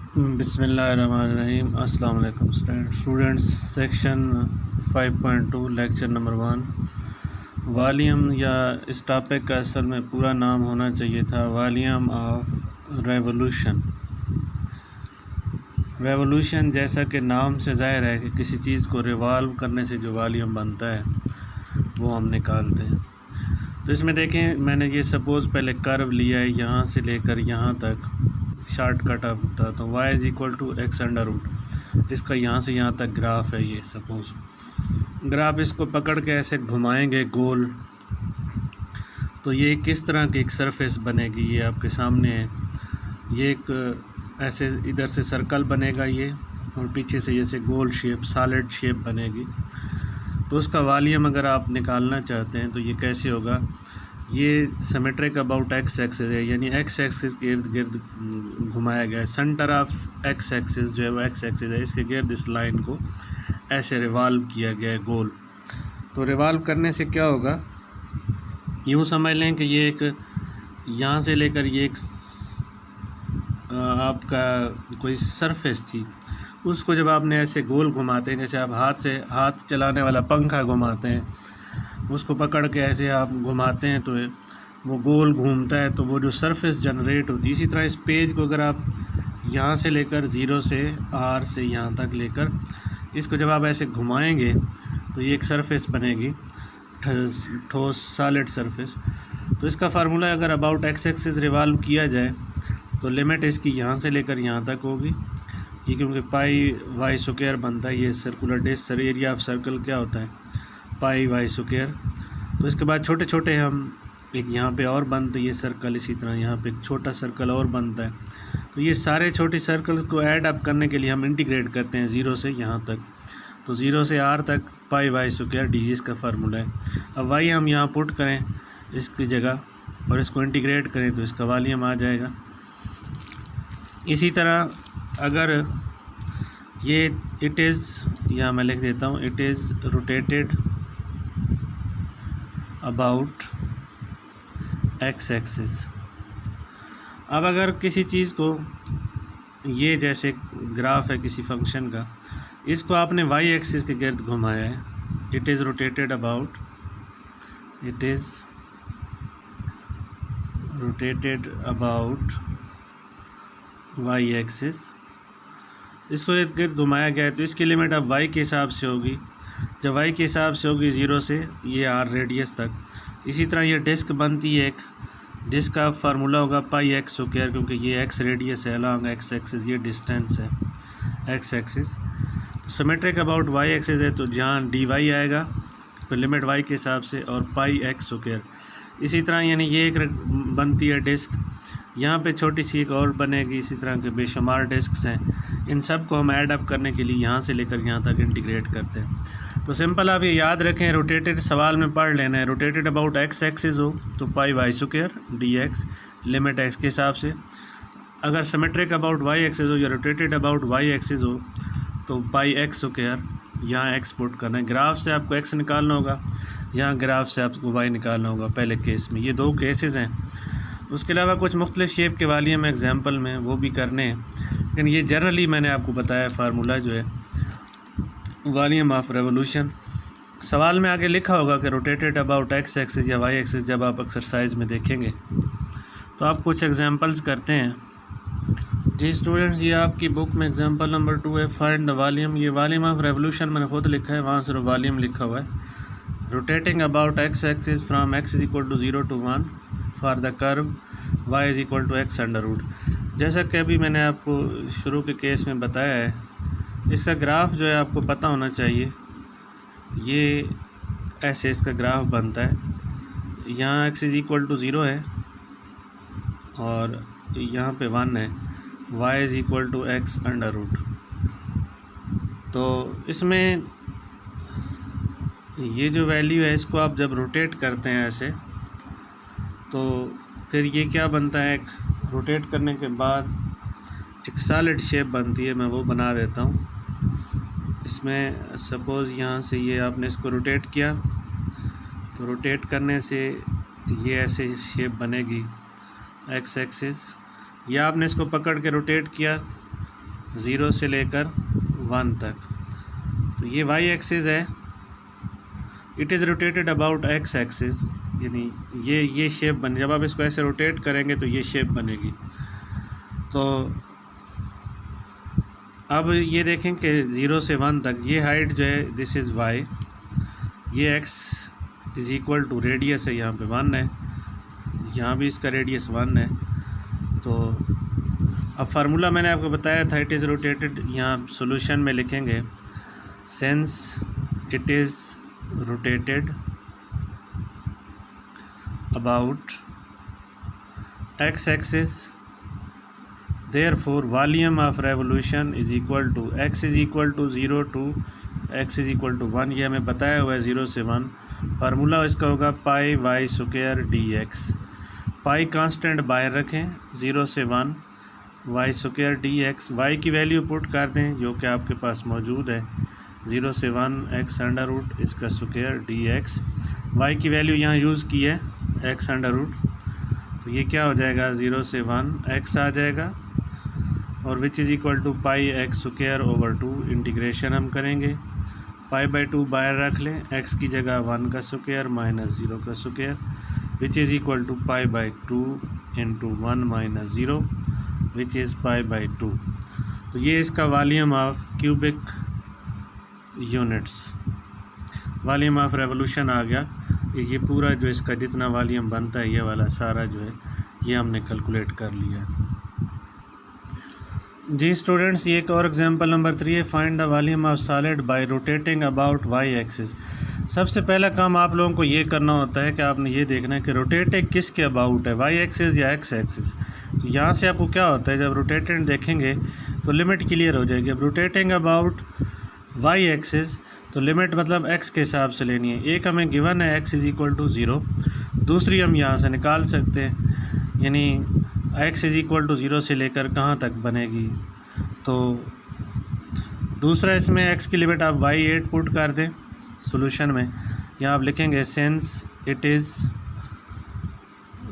बिस्मिल्लाहिर्रहमानिर्रहीम। अस्सलाम वालेकुम students. Section 5.2 lecture number 1। Volume या इस टॉपिक का असल में पूरा नाम होना चाहिए था वॉल्यूम ऑफ रेवोल्यूशन। रेवोल्यूशन जैसा कि नाम से ज़ाहिर है कि किसी चीज़ को रिवॉल्व करने से जो वॉल्यूम बनता है वो हम निकालते हैं। तो इसमें देखें, मैंने ये सपोज़ पहले कर्व लिया है, यहाँ से लेकर यहाँ तक शॉर्टकट आप बताता हूँ। y = x√। इसका यहाँ से यहाँ तक ग्राफ है। ये सपोज़ ग्राफ, इसको पकड़ के ऐसे घुमाएंगे गोल, तो ये किस तरह की एक सरफेस बनेगी ये आपके सामने है। ये एक ऐसे इधर से सर्कल बनेगा ये, और पीछे से जैसे गोल शेप सॉलिड शेप बनेगी। तो उसका वॉल्यूम अगर आप निकालना चाहते हैं तो ये कैसे होगा। ये सिमेट्रिक अबाउट एक्स एक्सिस है, यानी एक्स एक्सिस के इर्द गिर्द घुमाया गया है। सेंटर ऑफ एक्स एक्सिस जो है वो एक्स एक्सिस है, इसके गिर्द इस लाइन को ऐसे रिवॉल्व किया गया है गोल। तो रिवॉल्व करने से क्या होगा, यूँ समझ लें कि ये एक यहाँ से लेकर ये एक आपका कोई सरफेस थी, उसको जब आपने ऐसे गोल घुमाते हैं, जैसे आप हाथ चलाने वाला पंखा घुमाते हैं, उसको पकड़ के ऐसे आप घुमाते हैं तो वो गोल घूमता है, तो वो जो सरफेस जनरेट होती है। इसी तरह इस पेज को अगर आप यहाँ से लेकर 0 से R से यहाँ तक लेकर इसको जब आप ऐसे घुमाएंगे तो ये एक सरफेस बनेगी, ठोस सॉलिड सरफेस। तो इसका फार्मूला अगर अबाउट एक्स एक्सिस रिवॉल्व किया जाए तो लिमिट इसकी यहाँ से लेकर यहाँ तक होगी। ये क्योंकि πy² बनता है, ये circular disc area of circle क्या होता है πy²। तो इसके बाद छोटे छोटे हम एक यहाँ पे और बनते ये सर्कल, इसी तरह यहाँ पे एक छोटा सर्कल और बनता है। तो ये सारे छोटे सर्कल को ऐड अप करने के लिए हम इंटीग्रेट करते हैं 0 से यहाँ तक। तो 0 से R तक πy² dy इसका फार्मूला है। अब y हम यहाँ पुट करें इसकी जगह और इसको इंटीग्रेट करें तो इसका वॉल्यूम आ जाएगा। इसी तरह अगर ये इट इज़, यहाँ मैं लिख देता हूँ, it is rotated about x axis. अब अगर किसी चीज़ को, ये जैसे ग्राफ है किसी फंक्शन का, इसको आपने वाई एक्सिस के गिर्द घुमाया है, it is rotated about Y axis. इसको इर्द गिर्द घुमाया गया है तो इसकी लिमिट अब वाई के हिसाब से होगी। जब वाई के हिसाब से होगी 0 से ये R रेडियस तक। इसी तरह ये डिस्क बनती है एक, जिसका फार्मूला होगा πx², क्योंकि ये x रेडियस है अलॉन्ग एक्स एक्सिस, ये डिस्टेंस है एक्स एक्सिस। तो सिमेट्रिक अबाउट y एक्सिस है तो जहाँ dy आएगा तो लिमिट y के हिसाब से और πx²। इसी तरह यानी ये एक बनती है डिस्क, यहाँ पे छोटी सी एक और बनेगी। इसी तरह के बेशुमार डिस्क्स हैं, इन सब को हम ऐड अप करने के लिए यहाँ से लेकर यहाँ तक इंटीग्रेट करते हैं। तो सिंपल आप ये याद रखें, रोटेटेड सवाल में पढ़ लेना है। रोटेटेड अबाउट एक्स एक्सिस हो तो πy² dx लिमिट एक्स के हिसाब से। अगर सिमेट्रिक अबाउट वाई एक्सिस हो या रोटेटेड अबाउट वाई एक्सिस हो तो πx², यहाँ एक्स पुट करना है। ग्राफ से आपको एक्स निकालना होगा, यहाँ ग्राफ से आपको वाई निकालना होगा पहले केस में। ये 2 केसेस हैं। उसके अलावा कुछ मुख्तलिफ शेप के वॉल्यूम एग्जाम्पल में वो भी करने हैं, लेकिन ये जनरली मैंने आपको बताया फार्मूला जो है वॉल्यूम ऑफ रेवोल्यूशन। सवाल में आगे लिखा होगा कि रोटेटेड अबाउट एक्स एक्सिस या वाई एक्सिस। जब आप एक्सरसाइज में देखेंगे तो आप कुछ एग्जांपल्स करते हैं। जी स्टूडेंट्स, ये आपकी बुक में एग्जांपल नंबर 2 है, फाइंड द वॉल्यूम। ये वॉल्यूम ऑफ रेवोल्यूशन मैंने खुद लिखा है, वहाँ सिर्फ वॉल्यूम लिखा हुआ है। Rotating about x axis from x = 0 to 1 for the curve y = x²। जैसा कि अभी मैंने आपको शुरू के केस में बताया है, इसका ग्राफ जो है आपको पता होना चाहिए। ये ऐसे इसका ग्राफ बनता है, यहाँ x = 0 है और यहाँ पे 1 है, y = x²। तो इसमें ये जो वैल्यू है इसको आप जब रोटेट करते हैं ऐसे, तो फिर ये क्या बनता है, एक रोटेट करने के बाद एक सॉलिड शेप बनती है। मैं वो बना देता हूँ। इसमें सपोज़ यहाँ से ये आपने इसको रोटेट किया, तो रोटेट करने से ये ऐसे शेप बनेगी एक्स एक्सिस। या आपने इसको पकड़ के रोटेट किया 0 से लेकर 1 तक। तो ये वाई एक्सिस है, it is rotated about x axis, यानी ये शेप बने, जब आप इसको ऐसे रोटेट करेंगे तो ये शेप बनेगी। तो अब ये देखें कि 0 से 1 तक ये हाइट जो है दिस इज़ वाई, ये X is equal to radius है, यहाँ पे 1 है, यहाँ भी इसका रेडियस 1 है। तो अब फार्मूला मैंने आपको बताया था, इट इज़ रोटेटेड, यहाँ सॉल्यूशन में लिखेंगे since it is rotated about x axis, therefore volume of revolution is equal to x is equal to 0 to x is equal to 1, ये हमें बताया हुआ है 0 से 1। फार्मूला इसका होगा pi y square d x, pi constant बाहर रखें 0 से 1, y square d x, y की वैल्यू पुट कर दें जो कि आपके पास मौजूद है 0 से 1 एक्स अंडर रूट इसका स्क्वायर डी एक्स, वाई की वैल्यू यहाँ यूज़ की है एक्स अंडर रूट, तो ये क्या हो जाएगा 0 से 1 एक्स आ जाएगा, और which is equal to pi X square over 2, integration हम करेंगे, पाई बाई 2 बाहर रख लें, एक्स की जगह 1 का स्क्वायर माइनस 0 का square, which is equal to pi by 2 into 1 minus 0 which is pi by 2। तो ये इसका volume of cubic units, volume of revolution आ गया। ये पूरा जो इसका जितना वॉल्यूम बनता है ये वाला सारा जो है ये हमने कैलकुलेट कर लिया है। जी स्टूडेंट्स, ये एक और एग्जांपल नंबर 3 है, find the volume of solid by rotating about Y axis. सबसे पहला काम आप लोगों को ये करना होता है कि आपने ये देखना है कि रोटेटिंग किसके अबाउट है, वाई एक्सिस या एक्स एक्सिस। तो यहाँ से आपको क्या होता है, जब रोटेटिंग देखेंगे तो लिमिट क्लियर हो जाएगी। अब रोटेटिंग अबाउट वाई एक्सिस तो लिमिट मतलब एक्स के हिसाब से लेनी है। एक हमें गिवन है एक्स इज़ इक्वल टू 0, दूसरी हम यहाँ से निकाल सकते हैं, यानी एक्स इज़ इक्वल टू 0 से लेकर कहाँ तक बनेगी। तो दूसरा इसमें एक्स की लिमिट आप वाई 8 पुट कर दें सॉल्यूशन में, यहाँ आप लिखेंगे since it is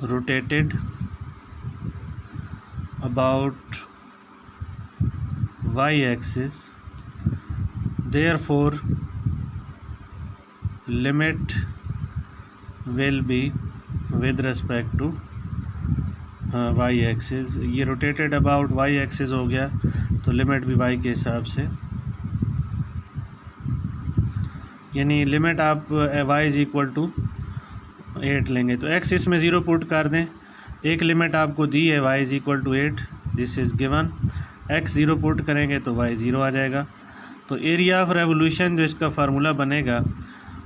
rotated about Y axis therefore limit will be with respect to Y axis. ये रोटेटेड अबाउट वाई एक्सिस हो गया तो लिमिट भी वाई के हिसाब से, यानी लिमिट आप वाई इज़ इक्वल टू 8 लेंगे तो एक्स इसमें 0 पुट कर दें। एक लिमिट आपको दी है Y is equal to 8, this is given, X 0 put करेंगे तो वाई 0 आ जाएगा। तो एरिया ऑफ रेवोल्यूशन जो इसका फार्मूला बनेगा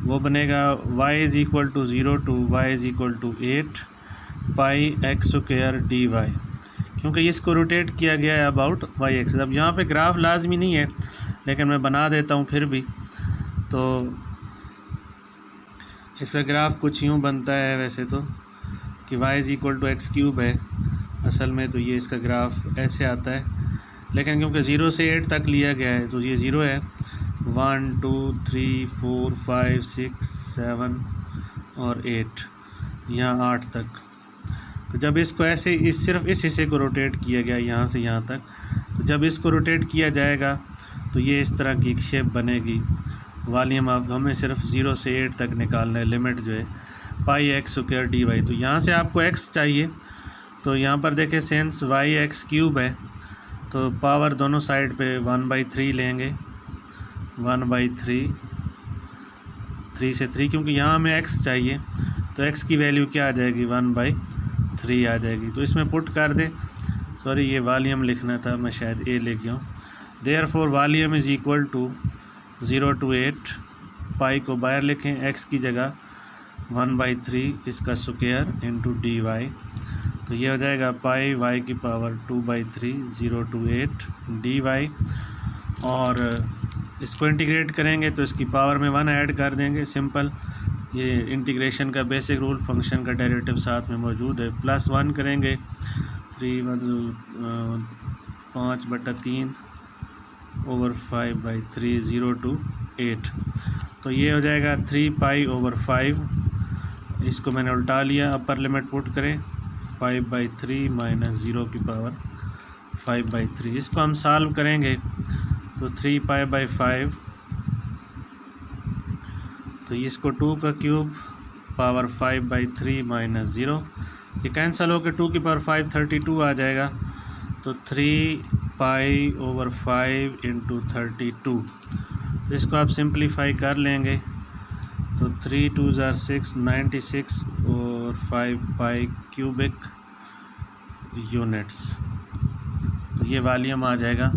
वो बनेगा Y is equal to 0 to Y is equal to 8 pi X square D Y, क्योंकि इसको रोटेट किया गया है अबाउट वाई एक्सिस। अब यहाँ पे ग्राफ लाजमी नहीं है लेकिन मैं बना देता हूँ फिर भी। तो इसका ग्राफ कुछ यूँ बनता है वैसे तो कि Y is equal to X cube है असल में, तो ये इसका ग्राफ ऐसे आता है, लेकिन क्योंकि 0 से 8 तक लिया गया है तो ये 0 है, 1 2 3 4 5 6 7 और 8, यहाँ 8 तक। तो जब इसको ऐसे सिर्फ इस हिस्से को रोटेट किया गया यहाँ से यहाँ तक, तो जब इसको रोटेट किया जाएगा तो ये इस तरह की एक शेप बनेगी। वॉल्यूम ऑफ हमें सिर्फ 0 से 8 तक निकालना है, लिमिट जो है पाई एक्स स्क्वायर डी वाई। तो यहाँ से आपको एक्स चाहिए, तो यहाँ पर देखें सेंस वाई एक्स क्यूब है तो पावर दोनों साइड पे 1/3 लेंगे, 1/3, 3 से 3, क्योंकि यहाँ हमें एक्स चाहिए तो एक्स की वैल्यू क्या आ जाएगी 1/3 आ जाएगी। तो इसमें पुट कर दें, सॉरी ये वॉल्यूम लिखना था, मैं शायद ए लिख गया हूँ। Therefore volume is equal to 0 to 8, pi को बाहर लिखें, एक्स की जगह 1/3 इसका स्क्वायर इंटू डी वाई, तो ये हो जाएगा पाई वाई की पावर 2/3 0 to 8 डी वाई। और इसको इंटीग्रेट करेंगे तो इसकी पावर में 1 ऐड कर देंगे, सिंपल। ये इंटीग्रेशन का बेसिक रूल, फंक्शन का डेरिवेटिव साथ में मौजूद है। +1 करेंगे 5/3 ओवर 5/3 0 to 8, तो ये हो जाएगा 3 पाई ओवर 5। इसको मैंने उल्टा लिया, अपर लिमिट पुट करें 5/3 माइनस 0 की पावर 5/3। इसको हम सॉल्व करेंगे तो 3π/5, तो इसको 2 का क्यूब पावर 5/3 - 0, ये कैंसिल होकर 2 की पावर 5 32 आ जाएगा। तो 3π/5 × 32, इसको आप सिंप्लीफाई कर लेंगे तो 3 2 6 96 और 5π क्यूबिक यूनिट्स, तो ये वॉल्यूम आ जाएगा।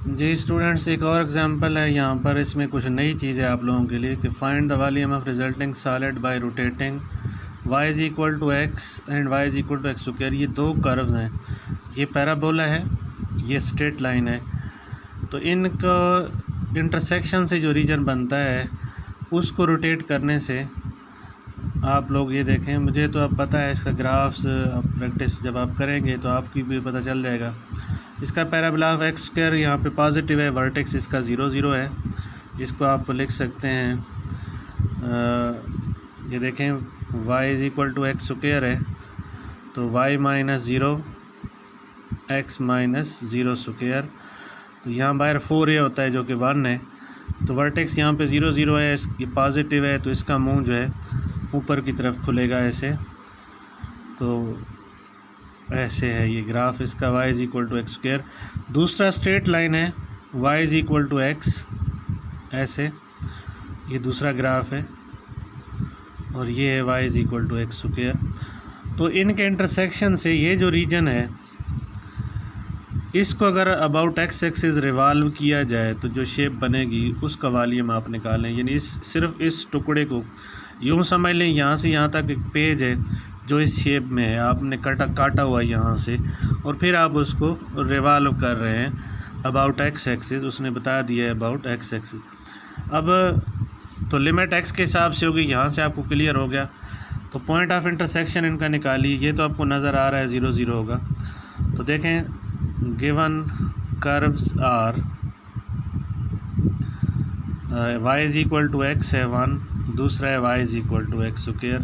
जी स्टूडेंट्स, एक और एग्जांपल है यहाँ पर, इसमें कुछ नई चीज़ है आप लोगों के लिए कि find the volume of resulting solid by rotating y = x and y = x²। ये दो कर्व्स हैं, ये पैराबोला है, ये स्ट्रेट लाइन है, तो इनका इंटरसेक्शन से जो रीजन बनता है उसको रोटेट करने से आप लोग ये देखें, मुझे तो अब पता है इसका ग्राफ्स प्रैक्टिस जब आप करेंगे तो आपकी भी पता चल जाएगा। इसका पैराबोला ऑफ x², यहाँ पे पॉजिटिव है, वर्टेक्स इसका 0 0 है, इसको आप लिख सकते हैं ये देखें y = x² है, तो y - 0 x - 0², तो यहाँ बाहर 4a होता है जो कि 1 है, तो वर्टेक्स यहाँ पे 0 0 है, ये पॉजिटिव है, तो इसका मुंह जो है ऊपर की तरफ खुलेगा ऐसे, तो ऐसे है ये ग्राफ इसका y = x²। दूसरा स्ट्रेट लाइन है y = x, ऐसे ये दूसरा ग्राफ है, और ये है y = x²। तो इनके इंटरसेक्शन से ये जो रीजन है इसको अगर अबाउट x एक्सिस रिवॉल्व किया जाए तो जो शेप बनेगी उसका वॉल्यूम आप निकालें। यानी सिर्फ इस टुकड़े को यूँ समझ लें, यहाँ से यहाँ तक एक पेज है जो इस शेप में है, आपने काटा हुआ यहाँ से, और फिर आप उसको रिवॉल्व कर रहे हैं अबाउट x एक्सिस, उसने बता दिया है अबाउट x एक्सिस। अब तो लिमिट x के हिसाब से होगी, यहाँ से आपको क्लियर हो गया। तो पॉइंट ऑफ इंटरसेक्शन इनका निकालिए, ये तो आपको नज़र आ रहा है 0 0 होगा। तो देखें given curves are y = x है 1, दूसरा है y = x²।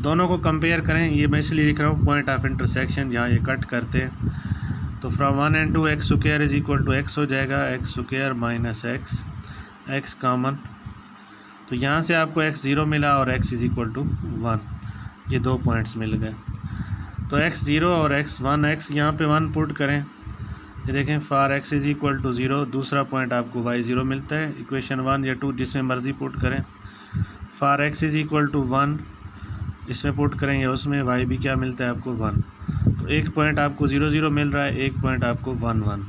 दोनों को कंपेयर करें, ये मैं इसलिए लिख रहा हूँ पॉइंट ऑफ इंटरसेक्शन, जहाँ ये कट करते हैं, तो फ्रॉम 1 and 2 x² = x हो जाएगा, x² - x कॉमन, तो यहाँ से आपको x 0 मिला और x = 1, ये दो पॉइंट्स मिल गए। तो x 0 और x 1, x यहाँ पे 1 पुट करें, ये देखें फॉर x = 0, दूसरा पॉइंट आपको y 0 मिलता है, इक्वेशन 1 या 2 जिसमें मर्ज़ी पुट करें। फॉर x = 1 इसमें पुट करेंगे, उसमें y भी क्या मिलता है आपको 1, तो एक पॉइंट आपको 0 0 मिल रहा है, एक पॉइंट आपको 1 1,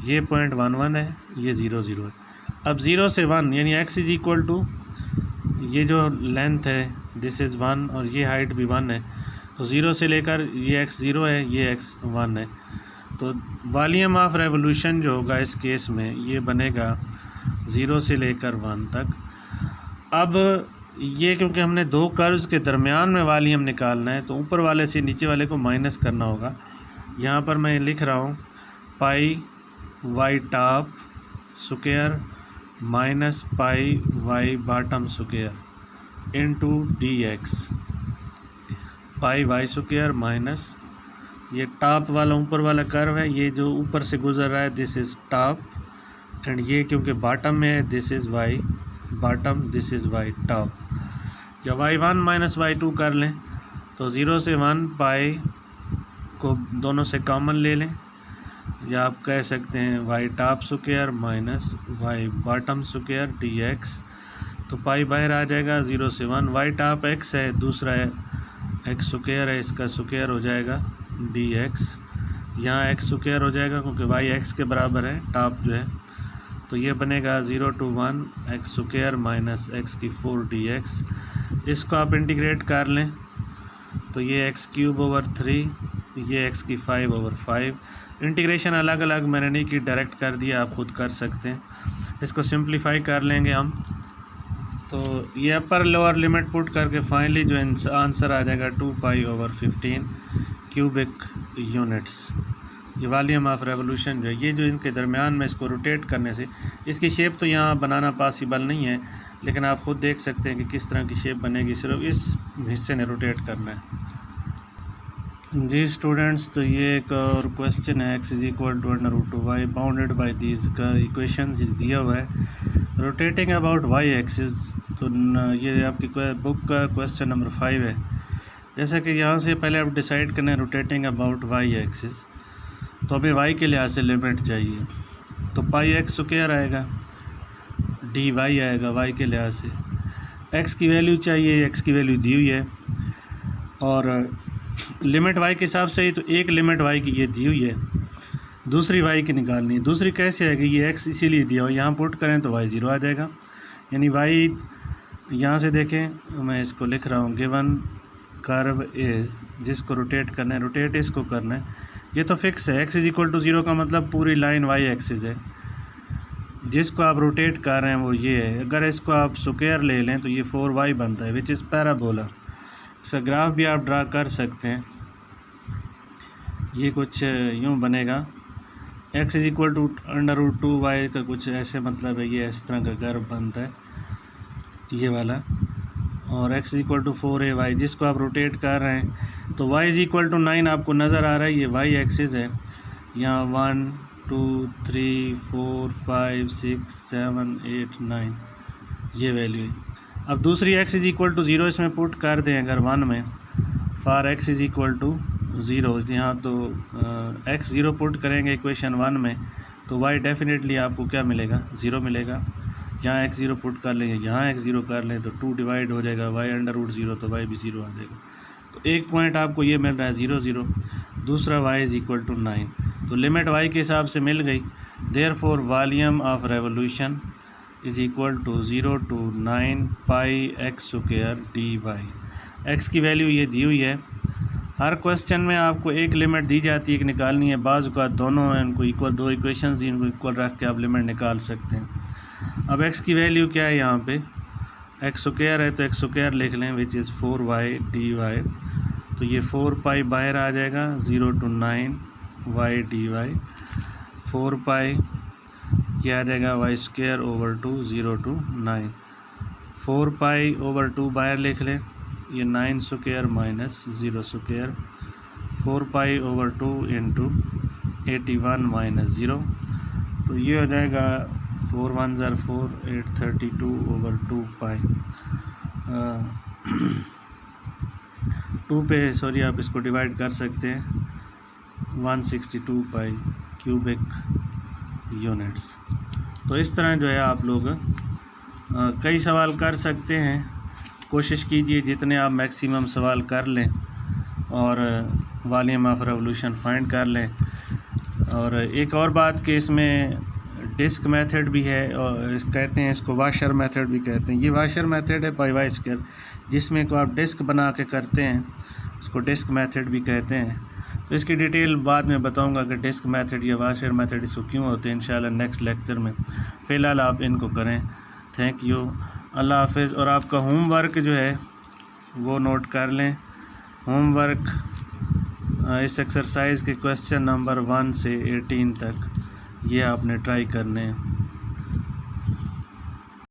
ये पॉइंट 1 1 है, ये 0 0 है। अब 0 से 1 यानी x = ये जो लेंथ है दिस इज़ 1 और ये हाइट भी 1 है, तो 0 से लेकर ये x 0 है, ये x 1 है, तो वॉल्यूम ऑफ रेवोल्यूशन जो होगा इस केस में ये बनेगा 0 से लेकर 1 तक। अब ये क्योंकि हमने दो कर्व्स के दरमियान में वॉल्यूम निकालना है तो ऊपर वाले से नीचे वाले को माइनस करना होगा। यहाँ पर मैं लिख रहा हूँ पाई y top square minus pi y bottom square into dx, पाई y स्क्वायर माइनस ये टॉप वाला ऊपर वाला कर्व है, ये जो ऊपर से गुजर रहा है दिस इज़ टॉप, एंड ये क्योंकि बॉटम में है this is y bottom, this is y top. या y1 माइनस y2 कर लें तो 0 से 1 पाई को दोनों से कॉमन ले लें, या आप कह सकते हैं y top square minus y bottom square dx, तो पाई बाहर आ जाएगा 0 से 1। y टॉप x है, दूसरा है x स्क्वायर है, इसका स्क्वायर हो जाएगा dx, यहाँ x स्क्वायर हो जाएगा क्योंकि y x के बराबर है टॉप जो है, तो ये बनेगा 0 to 1 x square minus x की 4 dx। इसको आप इंटीग्रेट कर लें तो ये x³/3, ये x की 5/5। इंटीग्रेशन अलग अलग मैंने नहीं की, डायरेक्ट कर दिया, आप ख़ुद कर सकते हैं। इसको सिंप्लीफाई कर लेंगे हम, तो ये अपर लोअर लिमिट पुट करके फाइनली जो आंसर आ जाएगा 2π/15 क्यूबिक यूनिट्स। ये वॉल्यूम ऑफ रेवोल्यूशन जो है, ये जो इनके दरमियान में इसको रोटेट करने से, इसकी शेप तो यहाँ बनाना पॉसिबल नहीं है, लेकिन आप ख़ुद देख सकते हैं कि किस तरह की शेप बनेगी, सिर्फ इस हिस्से ने रोटेट करना है। जी स्टूडेंट्स, तो ये एक और क्वेश्चन है, x is equal to under root two Y bounded by this का इक्वेशन दिया हुआ है रोटेटिंग अबाउट वाई एक्सिस। तो ये आपकी बुक का क्वेश्चन नंबर 5 है। जैसा कि यहाँ से पहले आप डिसाइड करना है रोटेटिंग अबाउट वाई एक्सिस, तो हमें वाई के लिहाज से लिमिट चाहिए। तो पाई एक्स स्क्वायर आएगा, डी वाई आएगा वाई के लिहाज से। एक्स की वैल्यू चाहिए, एक्स की वैल्यू दी हुई है और लिमिट वाई के हिसाब से ही, तो एक लिमिट वाई की ये दी हुई है, दूसरी वाई की निकालनी है। दूसरी कैसे आएगी, ये एक्स इसीलिए दिया हुआ, यहाँ पुट करें तो वाई 0 आ जाएगा। यानी वाई यहाँ से देखें, मैं इसको लिख रहा हूँ, गिवन कर्व इज़, जिसको रोटेट करना है, रोटेट इसको करना है, ये तो फिक्स है। एक्स इज इक्वल टू 0 का मतलब पूरी लाइन वाई एक्सिस है, जिसको आप रोटेट कर रहे हैं वो ये है। अगर इसको आप स्क्वायर ले लें तो ये 4y बनता है, विच इज़ पैराबोला। इसका ग्राफ भी आप ड्रा कर सकते हैं, ये कुछ यूँ बनेगा, x is equal to under root 2y का कुछ ऐसे मतलब है, ये इस तरह का कर्व बनता है ये वाला, और x is equal to 4ay, जिसको आप रोटेट कर रहे हैं। तो y इज इक्वल टू 9 आपको नज़र आ रहा है, ये y एक्सिस है। यहाँ 1 2 3 4 5 6 7 8 9 ये वैल्यू है। अब दूसरी x इज इक्वल टू 0 इसमें पुट कर दें अगर 1 में, for x is equal to 0, यहाँ तो x 0 पुट करेंगे इक्वेशन 1 में, तो y डेफिनेटली आपको क्या मिलेगा, 0 मिलेगा। यहाँ x 0 पुट कर लेंगे, यहाँ x 0 कर लें तो 2 डिवाइड हो जाएगा y अंडर रूट 0, तो y भी 0 आ जाएगा। तो एक पॉइंट आपको ये मिल रहा है 0 0, दूसरा y इज इक्वल टू 9, तो लिमिट y के हिसाब से मिल गई। Therefore volume of revolution is equal to 0 to 9 pi X square D Y. X की वैल्यू ये दी हुई है। हर क्वेश्चन में आपको एक लिमिट दी जाती है कि निकालनी है, बाज़ का दोनों हैं उनको इक्वल, दो इक्वेशंस दी इनको इक्वल रख के आप लिमिट निकाल सकते हैं। अब एक्स की वैल्यू क्या है, यहाँ पे एक्स स्क्वायर है तो एक्स स्क्वायर लिख लें, which is 4y D Y. तो ये 4 पाई बाहर आ जाएगा, 0 to 9 y D Y. 4 pi क्या आ जाएगा, Y square over 2 0 to 9। 4 pi over 2 बाहर लिख लें, ये 9 square minus 0 square. 4 pi over 2 into 81 minus 0, तो ये हो जाएगा 4 1 ज़र 4 832 ओवर 2 पाई। 2 पे सॉरी आप इसको डिवाइड कर सकते हैं, 162 पाई क्यूबिक यूनिट्स। तो इस तरह जो है आप लोग कई सवाल कर सकते हैं। कोशिश कीजिए जितने आप मैक्सिमम सवाल कर लें और वॉल्यूम ऑफ रेवोल्यूशन फाइंड कर लें। और एक और बात कि इसमें डिस्क मेथड भी है, और कहते हैं इसको वाशर मेथड भी कहते हैं। ये वाशर मेथड है पाई वाई स्क्वायर, जिसमें को आप डिस्क बना के करते हैं, उसको डिस्क मेथड भी कहते हैं। तो इसकी डिटेल बाद में बताऊंगा कि डिस्क मेथड या वाशर मेथड इसको क्यों होते हैं, इंशाल्लाह नेक्स्ट लेक्चर में। फ़िलहाल आप इनको करें। थैंक यू, अल्लाह हाफिज़। और आपका होमवर्क जो है वो नोट कर लें। होमवर्क इस एक्सरसाइज के क्वेश्चन नंबर 1 से 18 तक ये आपने ट्राई करने हैं।